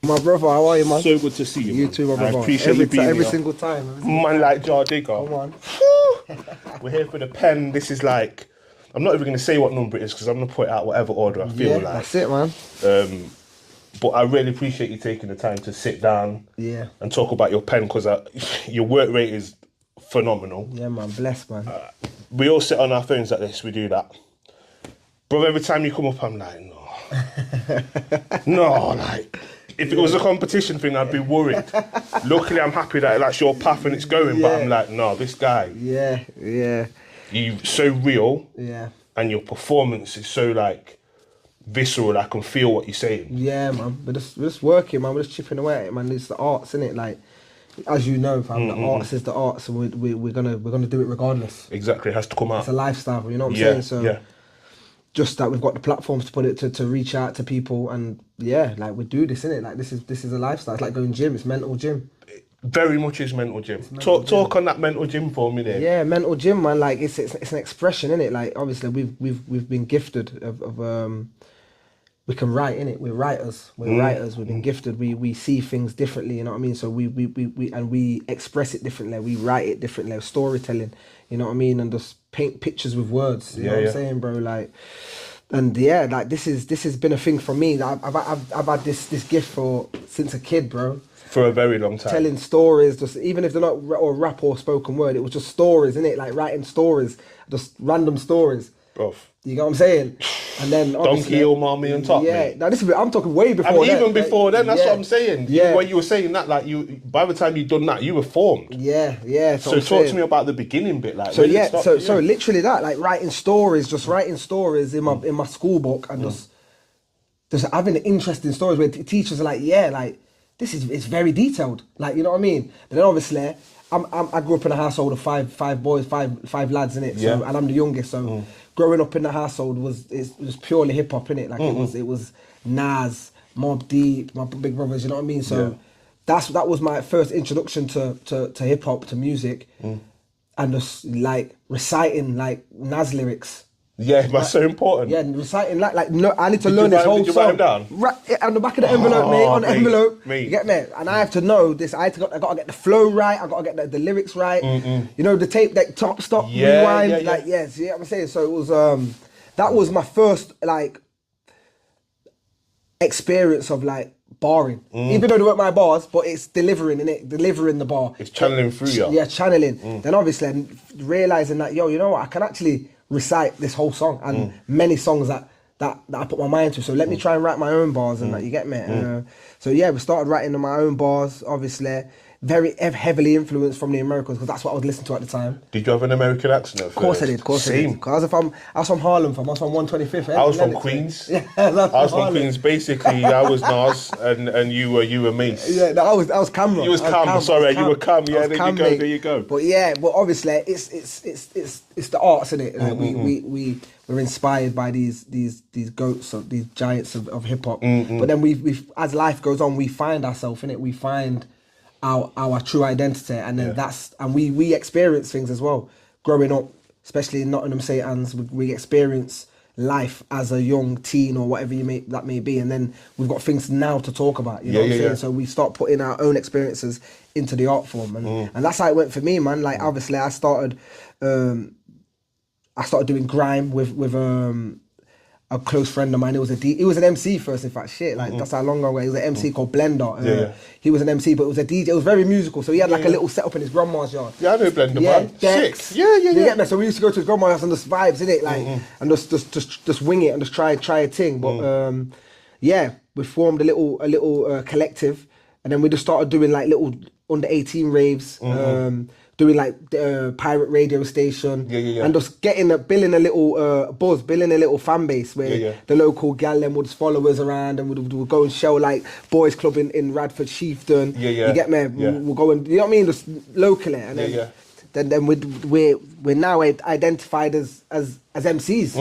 My brother, how are you, man? So good to see you. You man. too, my brother. I appreciate you being every here. single time. Man, like Jah Digga. Come on. We're here for the pen. This is like, I'm not even going to say what number it is because I'm going to put it out whatever order I feel like. That's it, man. But I really appreciate you taking the time to sit down and talk about your pen because your work rate is phenomenal. Yeah, man. Blessed, man. We all sit on our phones like this. We do that. Bro, every time you come up, I'm like, no. No, like... If it was a competition thing, I'd be worried. Luckily, I'm happy that that's your path and it's going, but I'm like, no, this guy. Yeah. You're so real. Yeah. And your performance is so, like, visceral. I can feel what you're saying. Yeah, man. We're just working, man. We're just chipping away at it, man. It's the arts, innit? Like, as you know, fam, the arts is the arts, and we're gonna do it regardless. Exactly, it has to come out. It's a lifestyle, you know what I'm saying? So, yeah. Just that we've got the platforms to put it to reach out to people, and like we do this, innit? Like this is a lifestyle. It's like going gym. It's mental gym. Very much is mental gym. Talk on that mental gym for me there. Yeah, mental gym, man. Like it's an expression, innit? Like obviously we've been gifted of we can write, innit? We're writers. We've been gifted. We see things differently, you know what I mean? So we express it differently. We write it differently. Storytelling, you know what I mean? And just paint pictures with words. You know what I'm saying, bro? Like, and like this has been a thing for me. I've had this gift since a kid, bro. For a very long time. Telling stories, just even if they're not or rap or spoken word, it was just stories, innit? Like writing stories, just random stories. Bro. You know what I'm saying? And then Donkey or Mommy on top. Yeah, mate. now I'm talking way before. And even before then, that's what I'm saying. Yeah. When you were saying that, like by the time you'd done that, you were formed. Yeah. So talk to me about the beginning bit, like. So literally that, like writing stories in my school book, and just having interesting stories where teachers are like, this is it's very detailed, like, you know what I mean. But then obviously, I grew up in a household of five boys, five lads in it. So, and I'm the youngest, so. Growing up in the household was purely hip hop, innit? Like it was Nas, Mobb D, my big brothers, you know what I mean? So that was my first introduction to hip hop, to music, and just like reciting like Nas lyrics. Yeah, that's so important. Yeah, reciting like no, I need to learn this whole song. Did you write them down? Right on the back of the envelope, mate. On the envelope, mate. You get me? And I have to know this. I got to get the flow right. I got to get the lyrics right. You know, the tape, like top, stop, rewind. You know what I'm saying? So it was that was my first like experience of like barring. Even though they weren't my bars, but it's delivering the bar. It's channeling through you. Yeah, channeling. Then obviously realizing that, you know what, I can actually recite this whole song and many songs that I put my mind to. So let me try and write my own bars and you get me. So yeah, we started writing my own bars. Obviously, very heavily influenced from the Americans because that's what I was listening to at the time. Did you have an American accent? Of course I did. Same. Because I was from Harlem, I was from 125th. I was from Queens. Yeah, I was from Queens. Basically, I was Nas and you were Mace. Yeah, no, I was Camera. You was Cam. Sorry, you were Cam. Yeah, there you go. But yeah, obviously it's the arts, isn't it? We're inspired by these goats, of these giants of hip hop. But then we as life goes on, we find ourselves in it. We find our true identity, and then we experience things as well. Growing up, especially in Nottingham St Anne's, we experience life as a young teen or whatever that may be, and then we've got things now to talk about. You know what I'm saying? So we start putting our own experiences into the art form, and that's how it went for me, man. Like obviously, I started doing grime with a close friend of mine. He was an MC first, in fact. That's how long ago. He was an MC called Blender. He was an MC, but it was a DJ. It was very musical. So he had like a little setup in his grandma's yard. Yeah, I know Blender, man. Decks. Yeah. You get me? So we used to go to his grandma's house and just vibes, innit? Like, and just wing it and just try a thing. But we formed a little collective, and then we just started doing like little under 18 raves. Doing like the pirate radio station, and just building a little buzz, building a little fan base where the local gal then would follow us around, and we'd go and show like boys club in Radford Chieftain. You get me? We'll go and, you know what I mean, just locally, and then we're now identified as MCs.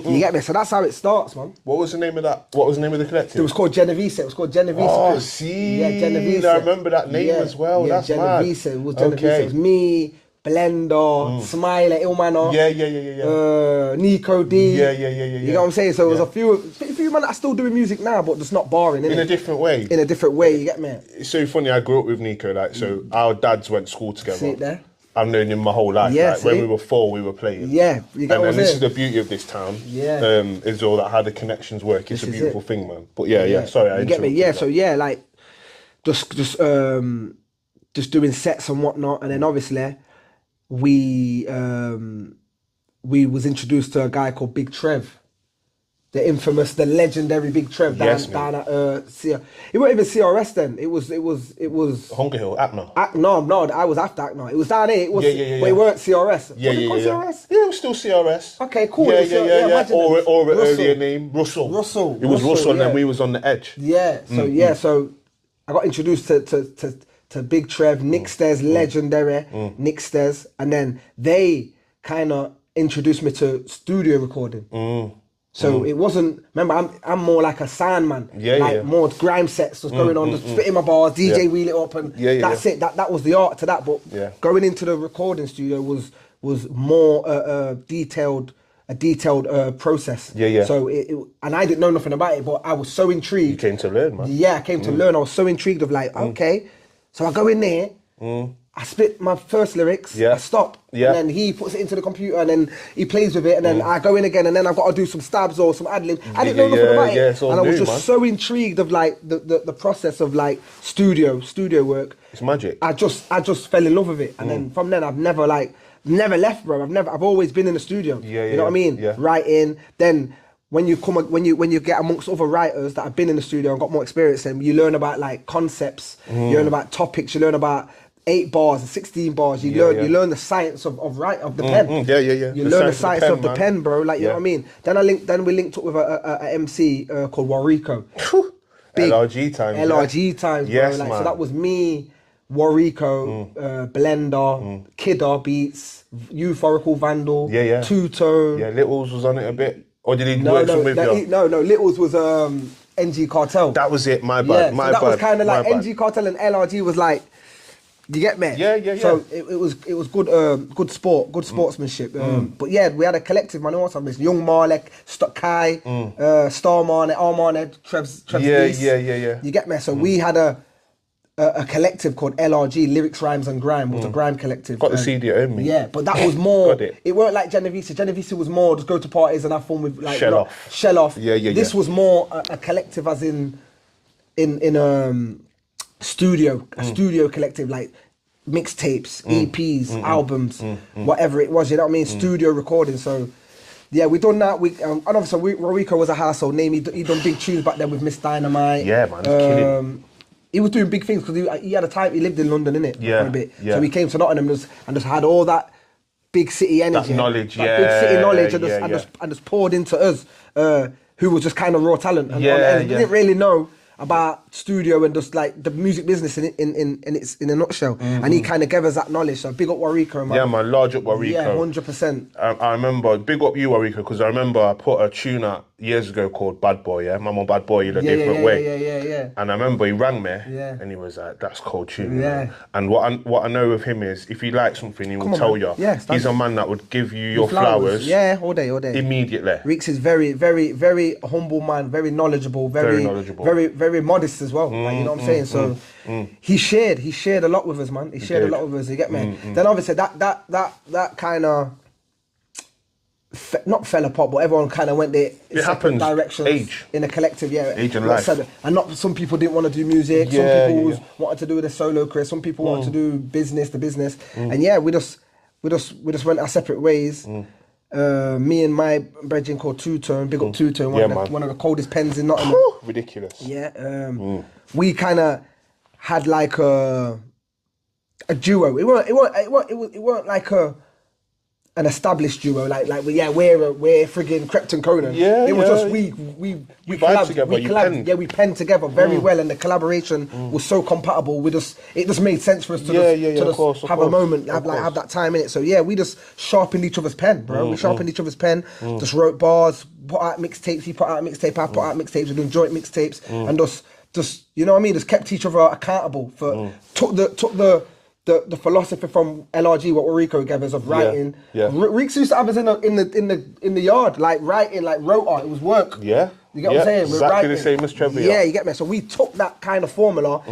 You get me? So that's how it starts, man. What was the name of that? What was the name of the collective? It was called Genevieve. It was called Genevieve. Oh, see, Genevieve. I remember that name as well. That's Genevieve. mad. It was Genevieve. It was me, Blender, Smiler, Illmanor. Nico D. You know what I'm saying? So it was a few man that are still doing music now, but just not barring, innit? In a different way. In a different way, you get me? It's so funny, I grew up with Nico, like, so our dads went to school together. See it there? I've known him my whole life. Yeah, like, when we were 4, we were playing. Yeah, you get what I'm and this saying? is the beauty of this town. Yeah. Is all that how the connections work. It's This a is beautiful it. thing, man. But yeah, sorry, I You get me? interrupted Yeah, that. so yeah, like just doing sets and whatnot, and then obviously we was introduced to a guy called Big Trev, the infamous, the legendary Big Trev down at it wasn't even CRS then. It was Hunger Hill, Atma. No, I was after Acno. It was down here. It was, Yeah. but it weren't CRS. Yeah. CRS? Yeah, it was still CRS. Okay, cool. Yeah. imagine Or that. an Russell. earlier name, Russell. It was Russell, and yeah. then we was on the edge. Yeah. So I got introduced to Big Trev, Nick Stez, legendary Nick Stez, and then they kind of introduced me to studio recording. So it wasn't. Remember, I'm more like a sound man. More grime sets was going on, just spitting my bars, DJ wheel it up, and that's it. That was the art to that. But going into the recording studio was more detailed process. So it and I didn't know nothing about it, but I was so intrigued. You came to learn, man. Yeah, I came to learn. I was so intrigued of like, okay, so I go in there. I spit my first lyrics, I stop, and then he puts it into the computer, and then he plays with it, and then I go in again, and then I've got to do some stabs or some ad-lib. I didn't know nothing about it, and I was just so intrigued of like the process of like studio work. It's magic. I just fell in love with it, and then from then I've never left, bro. I've always been in the studio. You know what I mean? Writing. Then when you get amongst other writers that have been in the studio and got more experience, and you learn about like concepts, you learn about topics, you learn about 8 bars and 16 bars. You learn the science of the pen. You learn the science of the pen, bro. Like you know what I mean. Then we linked up with a MC called Wariko. Big LRG times. LRG times, yes, bro. Like, man. so that was me, Wariko, Blender, Kidder Beats, Euphorical Vandal, Two Tone. Yeah, Littles was on it a bit. Or did he work some with you? No, Littles was NG Cartel. That was it. My bad. That was kind of like NG Cartel and LRG was like. You get me? Yeah. So it was good sport, good sportsmanship. But yeah, we had a collective, man. What's on this? Young Marlek, Kai, Star Marnet, Armarnet, Trev's Beast. Yeah. You get me? So we had a collective called LRG, Lyrics, Rhymes and Grime. Was a grime collective. Got the CD at home, me. Yeah, but that was more. Got it. It weren't like Genevieve. Genevieve was more just go to parties and have fun with like Shell off. Yeah. This was more a collective, as in studio collective, like mixtapes, EPs, albums, whatever it was, you know what I mean? Studio recording. So yeah, we done that. And obviously Wariko was a household name. He done big tunes back then with Miss Dynamite. Yeah, man, killing. He was doing big things because he had a time. He lived in London, innit? Yeah, for a bit. yeah. So he came to Nottingham and just had all that big city energy, that knowledge, big city knowledge, and just poured into us, who was just kind of raw talent. And didn't really know about studio and just like the music business in a nutshell. And he kind of gave us that knowledge. So big up Wariko, man. Yeah, man, large up Wariko. Yeah, 100%. I remember, big up you, Wariko, because I remember I put a tune out years ago called Bad Boy, yeah? Mama Bad Boy, in a different way. Yeah. And I remember he rang me, and he was like, that's cold tune. Yeah. And what I know of him is, if he likes something, he will tell you. Yeah, he's a man that would give you your flowers. Yeah, all day. Immediately. Reeks is very, very, very humble man, very knowledgeable, very modest as well. Like, you know what I'm saying? So he shared a lot with us, man. He shared a lot with us, you get me? Then obviously that kind of not fell apart, but everyone kind of went their separate directions. Age. In a collective, Age and life. And not some people didn't want to do music. Some people wanted to do the solo career. Some people wanted to do the business. And yeah, we just went our separate ways. Me and my brethren called Two Tone, big up Two Tone, one of the coldest pens in Nottingham. Ridiculous. Yeah. We kind of had like a duo. It weren't like an established duo, like we're friggin' Crept and Conan. Yeah, it was just we vibe together. We penned together very well, and the collaboration was so compatible. It just made sense for us to have a moment, have that time in it. So yeah, we just sharpened each other's pen, bro. We sharpened each other's pen, just wrote bars, put out mixtapes. He put out a mixtape, I put out mixtapes. We're doing joint mixtapes, and just you know what I mean. Just kept each other accountable for took the the philosophy from LRG, what Wariko gave us of writing. Yeah. Reeks used to have us in the yard, like writing, like rote art. It was work. Yeah. You get what I'm saying? Exactly the same as Trev. Yeah, you get me. So we took that kind of formula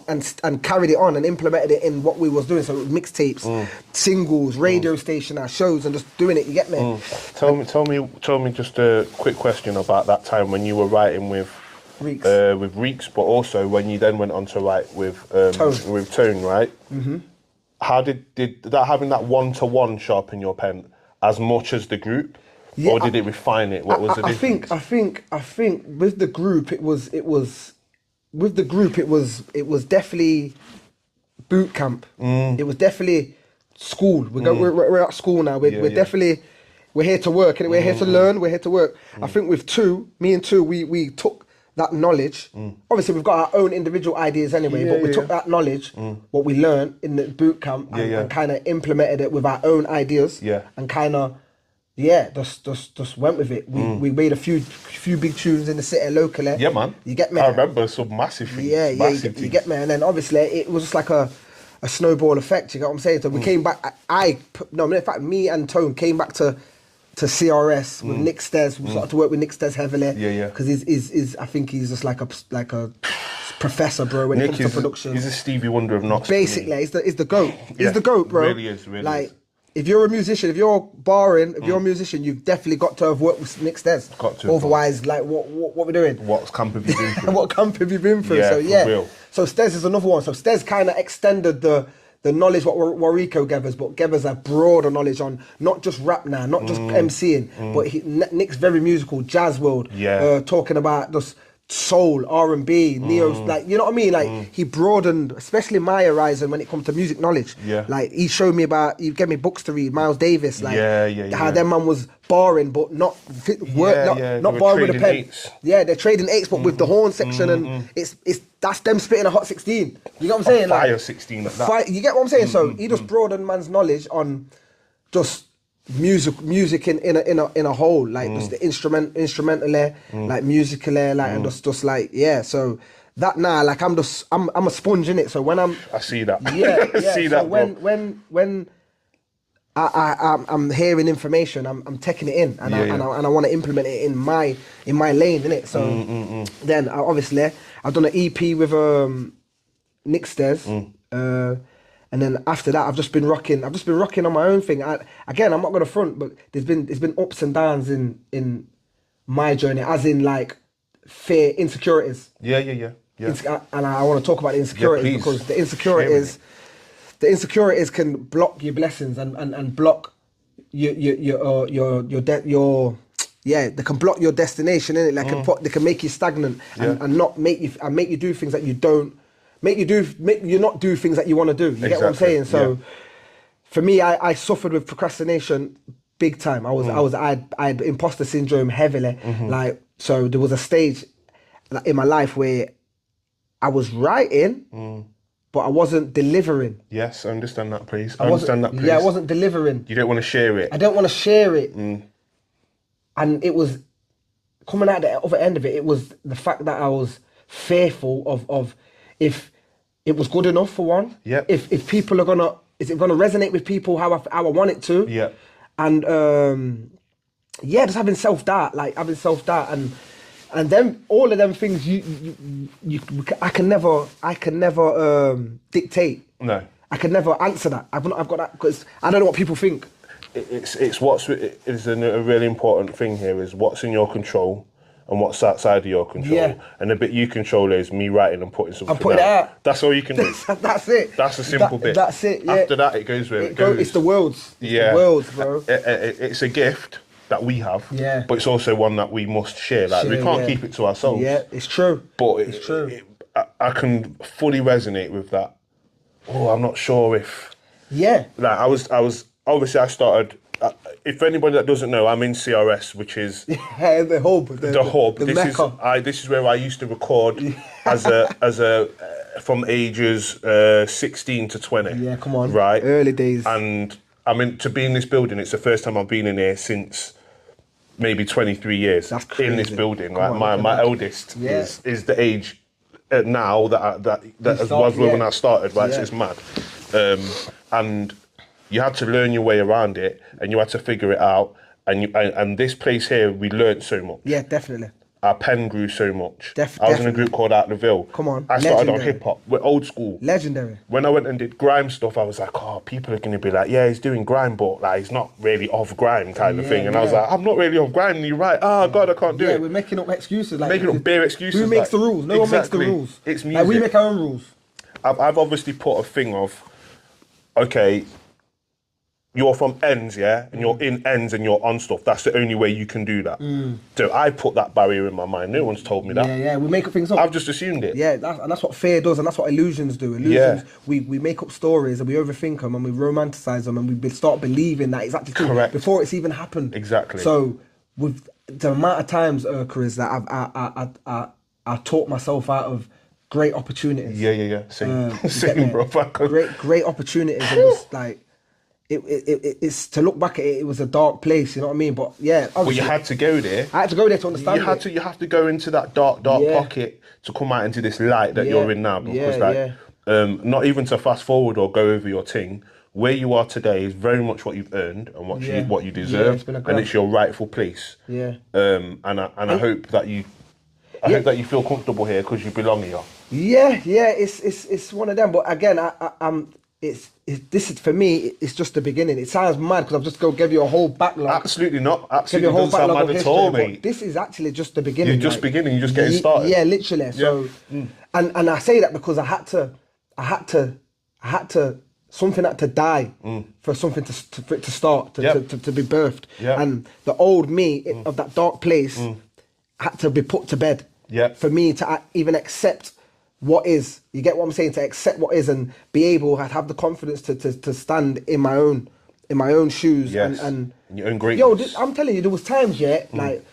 and carried it on and implemented it in what we was doing. So it was mixtapes, singles, radio station, our shows, and just doing it. You get me? Tell me just a quick question about that time when you were writing with Reeks, but also when you then went on to write with Tone, right? Mm-hmm. How did that having that one-to-one sharpen your pen as much as the group? Yeah, or did it refine it? What was the difference? I think with the group it was definitely boot camp. It was definitely school. We're at school now. We're definitely here to work and we're here to learn. We're here to work. I think with me and two, we took that knowledge. Obviously, we've got our own individual ideas anyway, but we took that knowledge, what we learned in the boot camp, and kind of implemented it with our own ideas. And kind of. Yeah, just went with it. We made a few big tunes in the city locally. Yeah, man. You get me? I remember some massive things. Yeah, you get me? And then obviously it was just like a snowball effect, you get what I'm saying? So we came back, in fact, me and Tone came back to CRS with Nick Stez. We started to work with Nick Stez heavily. Yeah. Because he's I think he's just like a professor, bro, when Nick it comes to production. He's a Stevie Wonder of Knox. Basically, he's the GOAT. He's the GOAT, bro. Really is. If you're a musician, if you're barring, if you're a musician, you've definitely got to have worked with Nick Stez. Got to. Otherwise, like, what we're doing? What camp have you been through? What camp have you been through? Yeah, so real. So Stez is another one. So Stez kind of extended the knowledge what Wariko gave us, but gave us a broader knowledge on not just rap now, not just MCing, but Nick's very musical, jazz world. Yeah. Talking about just soul, R&B, neo, like, you know what I mean? Like, he broadened, especially my horizon when it comes to music knowledge. Yeah. Like, he gave me books to read, Miles Davis, like, how that man was barring, but not barring with a pen. Eights. Yeah, they're trading eights, but with the horn section, and that's them spitting a hot 16. You know what I'm saying? Fire like, 16 at that. You get what I'm saying? So, he just broadened man's knowledge on just music in a whole, like just the instrumentally, like musically, like and just like so that now, like I'm a sponge in it. So when I see that. Yeah. See so that. When I'm hearing information, I'm taking it in, and I want to implement it in my lane, innit? So then obviously I've done an EP with Nick Stez. And then after that, I've just been rocking on my own thing. Again, I'm not gonna front, but there's been ups and downs in my journey, as in like fear, insecurities. Yeah. And I want to talk about the insecurities because the insecurities can block your blessings and block they can block your destination, innit? Like they can make you stagnant and not make you do things that you don't. Make you not do things that you want to do. You get what I'm saying? So, for me, I suffered with procrastination big time. I had imposter syndrome heavily. Like, so there was a stage in my life where I was writing, but I wasn't delivering. Yes, I understand that, please. Yeah, I wasn't delivering. You don't want to share it. I don't want to share it. And it was coming out the other end of it. It was the fact that I was fearful of if it was good enough for one. Yeah. If people are is it gonna resonate with people how I want it to? Yeah. And just having self-doubt, and then all of them things I can never dictate. No. I can never answer that. I've got that because I don't know what people think. It's a really important thing here is what's in your control and what's outside of your control. Yeah. And the bit you control is me writing and putting something out. That's all you can do. That's it. That's a simple bit. That's it, yeah. After that, it goes where it goes. It's the world's. The world's, bro. It's a gift that we have, but it's also one that we must share. Like, we can't keep it to ourselves. Yeah, it's true. But it's true. I can fully resonate with that. Oh, I'm not sure if... Yeah. Like, I was obviously I started... if anybody that doesn't know, I'm in CRS, which is the hub. The hub. The Mecca. This is where I used to record as a from ages 16 to 20. Yeah, come on. Right. Early days. And I mean, to be in this building, it's the first time I've been in here since maybe 23 years. That's crazy. In this building. Like, my eldest is the age now that was when I started. Right, so it's mad. and you had to learn your way around it, and you had to figure it out. And this place here, we learnt so much. Yeah, definitely. Our pen grew so much. I was in a Definitely. group called Out the Ville. Come on, I started on legendary. hip hop. We're old school. Legendary. When I went and did grime stuff, I was like, oh, people are going to be like, yeah, he's doing grime, but like he's not really off grime kind of thing. And I was like, I'm not really off grime. And you're right. Oh, God, I can't do it. Yeah, we're making up excuses. Like, Making up bare excuses. Who makes like, the rules? No one makes the rules. It's music. Like, we make our own rules. I've obviously put a thing of, okay, you're from ends, yeah, and you're in ends and you're on stuff. That's the only way you can do that. So I put that barrier in my mind. No one's told me that. Yeah, we make up things up. I've just assumed it. Yeah, and that's what fear does, and that's what illusions do. Illusions, we make up stories and we overthink them and we romanticize them and we start believing that it's actually true Correct. before it's even happened. Exactly. So with the amount of times, Karizz, that I taught myself out of great opportunities. Yeah. Same, bro. Great opportunities. It was like it's to look back at it. It was a dark place, you know what I mean? But yeah, well, you had to go there. I had to go there to understand. You have to go into that dark pocket to come out into this light that you're in now. Because not even to fast forward or go over your thing. Where you are today is very much what you've earned and what you deserve, and it's your rightful place. Yeah. And I hope that you. I hope that you feel comfortable here because you belong here. Yeah, it's one of them. But again, this is for me. It's just the beginning. It sounds mad because I've just give you a whole backlog. Absolutely not. Absolutely doesn't sound mad at all, mate. This is actually just the beginning. You're just beginning. You're just getting started. Yeah, literally. So, and I say that because I had to. Something had to die for something for it to start to be birthed. And the old me of that dark place had to be put to bed. For me to even accept what is. You get what I'm saying? To accept what is and be able to have the confidence to stand in my own shoes and in your own greatness. I'm telling you, there was times, like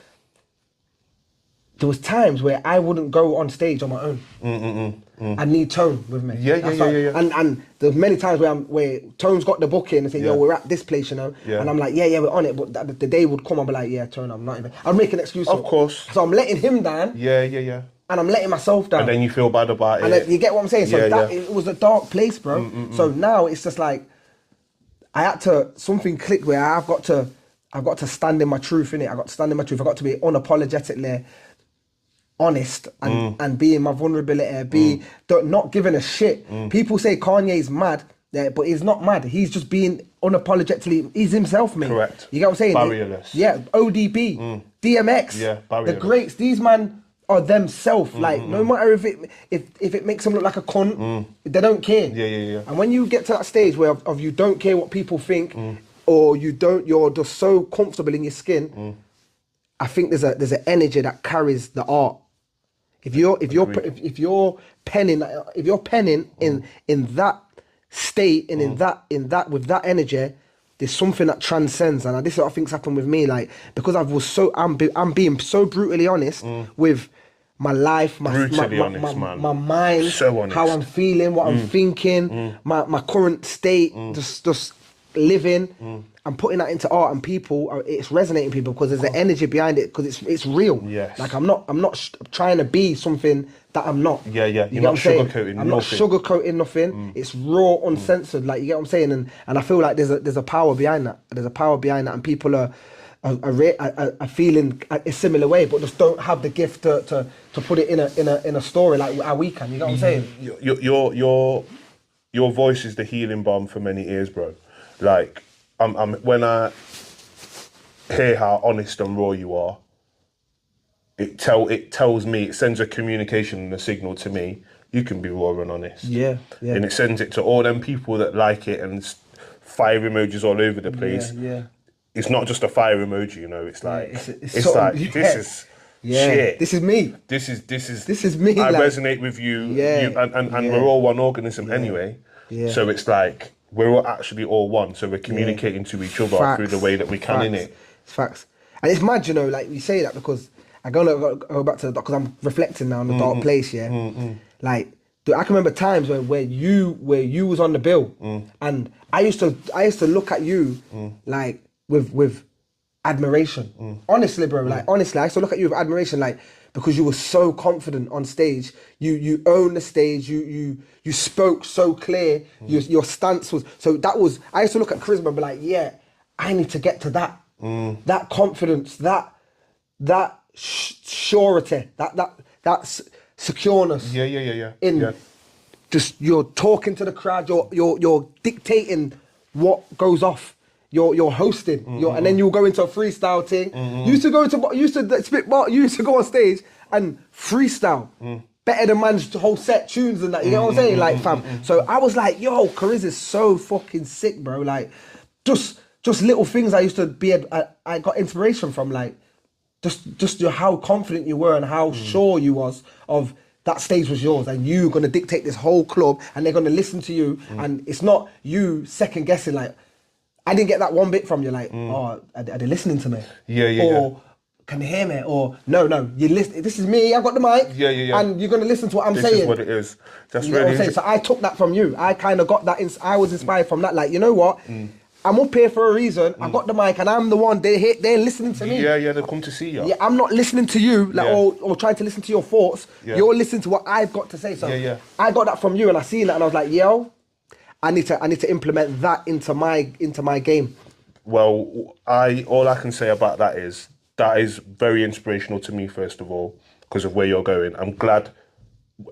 there was times where I wouldn't go on stage on my own. I need Tone with me. Yeah. And there's many times where Tone's got the booking and say, yo, we're at this place, you know. Yeah. And I'm like, yeah, we're on it. But the day would come, I'll be like, yeah, Tone, I'm not even. I'll make an excuse. Of course. So I'm letting him down. Yeah. And I'm letting myself down. And then you feel bad about it. And you get what I'm saying? So it was a dark place, bro. So now it's just like, something clicked where I've got to stand in my truth, innit? I've got to stand in my truth. I've got to be unapologetically honest and be in my vulnerability, not giving a shit. People say Kanye's mad, but he's not mad. He's just being unapologetically, he's himself, mate. Correct. You get what I'm saying? Barrierless. Yeah, ODB, DMX, barrierless. The greats, these man are themselves. Like, no matter if it makes them look like a cunt, they don't care. Yeah. And when you get to that stage where of you don't care what people think, or you're just so comfortable in your skin, I think there's an energy that carries the art. If you're penning in that state and in that with that energy, there's something that transcends. And this is what I think's happened with me, like, because I'm being so brutally honest with my life, my mind, so honest. How I'm feeling, what I'm thinking, my current state, just living. I'm putting that into art, and people, it's resonating with people because there's an energy behind it, because it's real. Yes. Like I'm not trying to be something that I'm not. Yeah. You're not sugarcoating nothing. I'm not sugarcoating nothing. It's raw, uncensored. Like, you get what I'm saying? And I feel like there's a power behind that. There's a power behind that, and people are feeling a similar way, but just don't have the gift to put it in a story like how we can. You know what I'm saying? Your voice is the healing balm for many ears, bro. Like, when I hear how honest and raw you are, it tells me, it sends a communication and a signal to me. You can be raw and honest. Yeah. And it sends it to all them people that like it, and fire emojis all over the place. Yeah. It's not just a fire emoji, you know. It's like it's like this is shit. This is me. This is me. I resonate with you. And we're all one organism anyway. Yeah. So it's like we're all actually all one. So we're communicating to each other through the way that we can, innit? It's facts. And it's mad, you know, like you say that because I go back to the, because I'm reflecting now on the dark place, Like, dude, I can remember times where you was on the bill, and I used to look at you like with admiration. Honestly, bro, like honestly, I used to look at you with admiration, like because you were so confident on stage. You owned the stage. You spoke so clear. Your stance was so. That was. I used to look at charisma and be like, yeah, I need to get to that. That confidence. That surety. That secureness. Yeah. In just you're talking to the crowd. You're dictating what goes off. You're hosting, and then you'll go into a freestyle thing. You used to go on stage and freestyle better than man's whole set tunes and that. You know what I'm saying, like fam. So I was like, yo, Karizz is so fucking sick, bro. Like, just little things I used to be. I got inspiration from, like, just how confident you were and how sure you was of that stage was yours, and you gonna dictate this whole club, and they're gonna listen to you, and it's not you second guessing, like. I didn't get that one bit from you, like, oh, are they listening to me? Or can they hear me? Or no, you listen. This is me. I got the mic. Yeah. And you're gonna listen to what I'm saying. This is what it is. That's you know really. What I'm saying? So I took that from you. I kind of got that. I was inspired from that. Like, you know what? I'm up here for a reason. I got the mic, and I'm the one. They're listening to me. Yeah. They come to see you. Yeah, I'm not listening to you, like, or trying to listen to your thoughts. Yeah. You're listening to what I've got to say. So I got that from you, and I seen that, and I was like, yo, I need to implement that into my game. Well, all I can say about that is very inspirational to me, first of all, because of where you're going. I'm glad,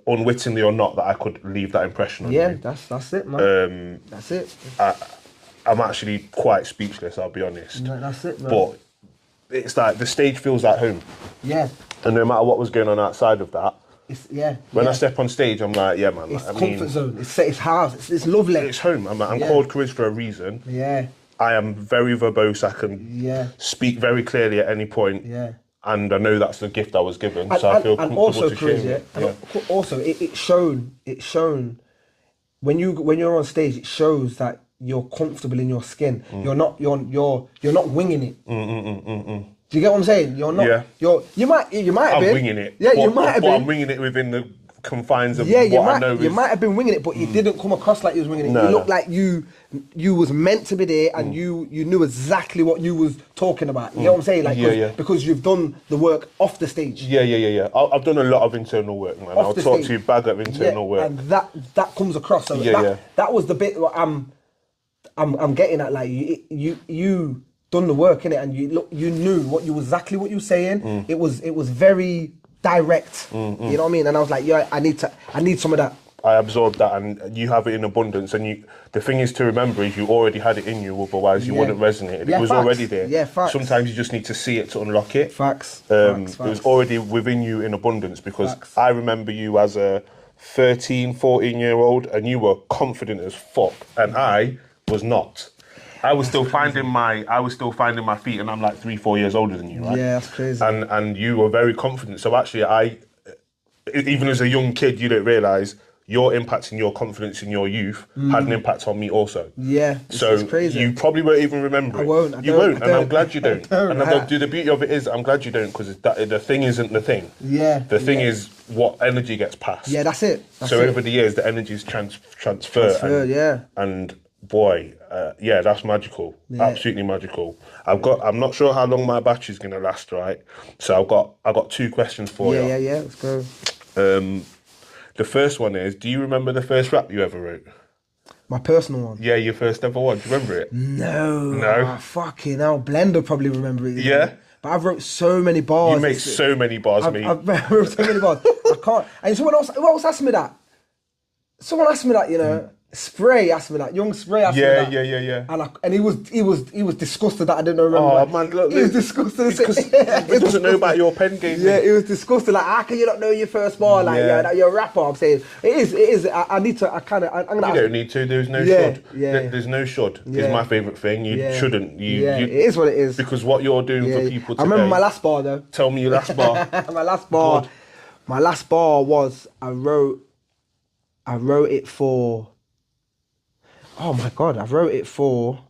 unwittingly or not, that I could leave that impression on you. Yeah, that's it, man. That's it. I'm actually quite speechless, I'll be honest. No, that's it, man. But it's like the stage feels like home. Yeah. And no matter what was going on outside of that, when I step on stage, I'm like, yeah, man. It's comfort zone. It's house. It's lovely. It's home. I'm called Karizz for a reason. Yeah. I am very verbose. I can speak very clearly at any point. Yeah. And I know that's the gift I was given, so I feel comfortable also, to share Karizz, it. Also, it's shown when you're on stage. It shows that you're comfortable in your skin. You're not winging it. Do you get what I'm saying? You're not. Yeah. You might have been. I'm winging it. Yeah, you might have been. I'm winging it within the confines of what I know. You might have been winging it, but you didn't come across like you was winging it. No, you looked like you was meant to be there, and you knew exactly what you was talking about. You know what I'm saying? Like, because you've done the work off the stage. Yeah. I've done a lot of internal work, man. I'll talk to you bag of internal work, and that comes across. So that was the bit that I'm getting at. Like, you done the work in it, and you knew exactly what you were saying. It was very direct. You know what I mean? And I was like, yeah, I need some of that. I absorbed that, and you have it in abundance. And the thing is to remember is you already had it in you, otherwise you wouldn't resonate. It was already there. Yeah, facts. Sometimes you just need to see it to unlock it. Facts. It was already within you in abundance, because I remember you as a 13, 14-year-old, and you were confident as fuck, and I was not. I was still finding my feet, and I'm like 3-4 years older than you, right? Yeah, that's crazy. And you were very confident. So actually, even as a young kid, you don't realise your impact and your confidence in your youth had an impact on me also. Yeah, so it's crazy. You probably won't even remember it. I won't. And I'm glad you don't. The beauty of it is, I'm glad you don't, because the thing isn't the thing. Yeah. The thing is what energy gets passed. Yeah, that's it. Over the years, the energy is transferred. And boy, that's magical. Yeah. Absolutely magical. I'm not sure how long my battery's gonna last, right? So I've got 2 questions for you. Yeah. Let's go. The first one is, do you remember the first rap you ever wrote? My personal one? Yeah, your first ever one. Do you remember it? No. Oh, fucking hell. Blender probably remember it. Yeah? But I've wrote so many bars. You make so many bars, mate. I've wrote so many bars. I can't. And someone else asked me that. Someone asked me that, you know. Spray asked me that. Young Spray asked me that. Yeah. And he was disgusted that I didn't remember. Oh, man, look. He was disgusted. He doesn't know about your pen game. Yeah, he was disgusted. Like, how can you not know your first bar? Like, that you're a rapper. I'm saying it is. I need to. I'm gonna. You don't need to. There's no should. Yeah. There's no should. It's my favourite thing. You shouldn't. It is what it is. Because what you're doing for people today. I remember my last bar though. Tell me your last bar. My last bar was I wrote it for. Oh my God, I wrote it for, it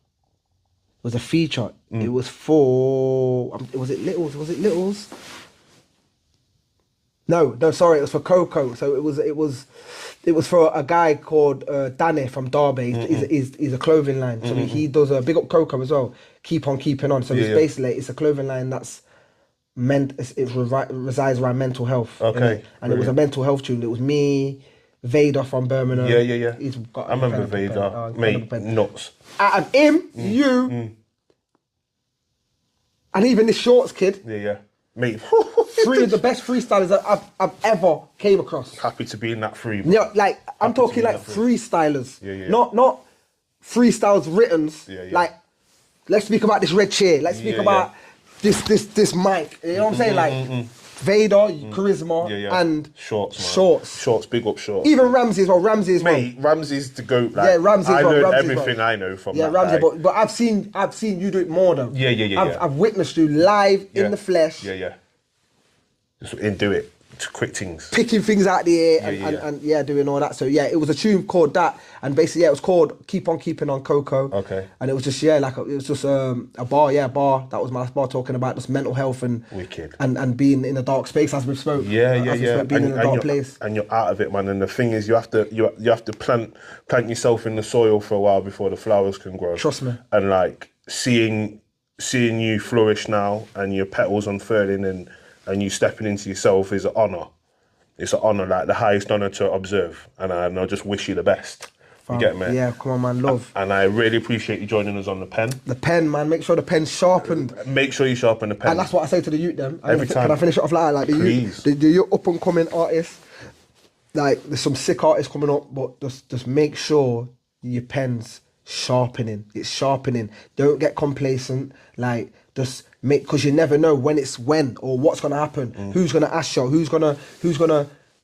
was a feature. It was for, was it Littles? No, sorry, it was for Coco. So it was for a guy called Danny from Derby. He's a clothing line. So he does a big up Coco as well. keep on keeping on. So it's basically, it's a clothing line that's resides around mental health. Okay. And it was a mental health tune. It was me, Vader from Birmingham. Yeah. He's got I remember Vader. Mate, nuts. Out of him, you, and even this Shorts kid. Yeah. Mate. 3 of the best freestylers that I've ever came across. Happy to be in that free. Yeah, like, I'm talking like freestylers. Yeah. Not freestyles writtens. Yeah. Like, let's speak about this red chair. Let's speak about this mic. You know what I'm saying? Like, Vader, Charisma, and Shorts, man. Shorts, big up Shorts. Even Ramsey as well. Mate, Ramsey's the GOAT. Like, yeah, Ramsey as well. I learned Ramsey everything I know from that. Yeah, Ramsey, guy. but I've seen you do it more though. Yeah. I've witnessed you live in the flesh. Yeah. Just do it. Quick things. Picking things out the air and doing all that. So yeah, it was a tune called that, and basically it was called Keep On Keeping On Coco. Okay. And it was just it was just a bar. That was my last bar, talking about just mental health and wicked and being in a dark space, as we've spoke. Yeah. Being in a dark place. And you're out of it, man. And the thing is, you have to plant yourself in the soil for a while before the flowers can grow. Trust me. And like seeing you flourish now, and your petals unfurling, and you stepping into yourself is an honour. It's an honour, like the highest honour to observe. And I just wish you the best. You get me? Yeah, come on, man, love. And I really appreciate you joining us on the pen. The pen, man. Make sure the pen's sharpened. Make sure you sharpen the pen. And that's what I say to the youth, them. Every time. Can I finish it off like that? Like the youth up and coming artists. Like, there's some sick artists coming up, but just make sure your pen's sharpening. It's sharpening. Don't get complacent. Like, just make, because you never know when or what's gonna happen. Who's gonna ask you? Who's gonna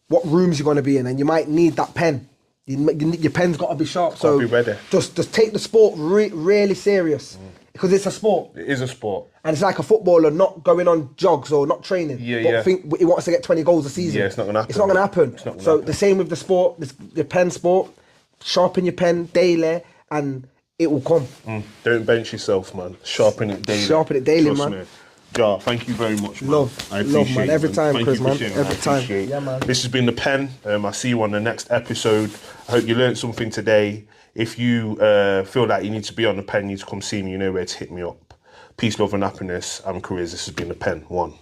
what rooms you're gonna be in, and you might need that pen. Your pen's got to be sharp. So be ready. Just take the sport really serious, because it's a sport. It is a sport. And it's like a footballer not going on jogs or not training. But think he wants to get 20 goals a season. Yeah, it's not gonna happen. It's not gonna happen. So the same with the sport, the pen sport. Sharpen your pen daily, and it will come. Don't bench yourself, man. Sharpen it daily. Sharpen it daily, Trust man. Me. Jah, thank you very much, man. I appreciate man. Every time, thank Chris, you for man. sharing. Every time. Yeah, man. This has been The Pen. I'll see you on the next episode. I hope you learned something today. If you feel like you need to be on The Pen, you need to come see me, you know where to hit me up. Peace, love and happiness. I'm Karizz. This has been The Pen. 1.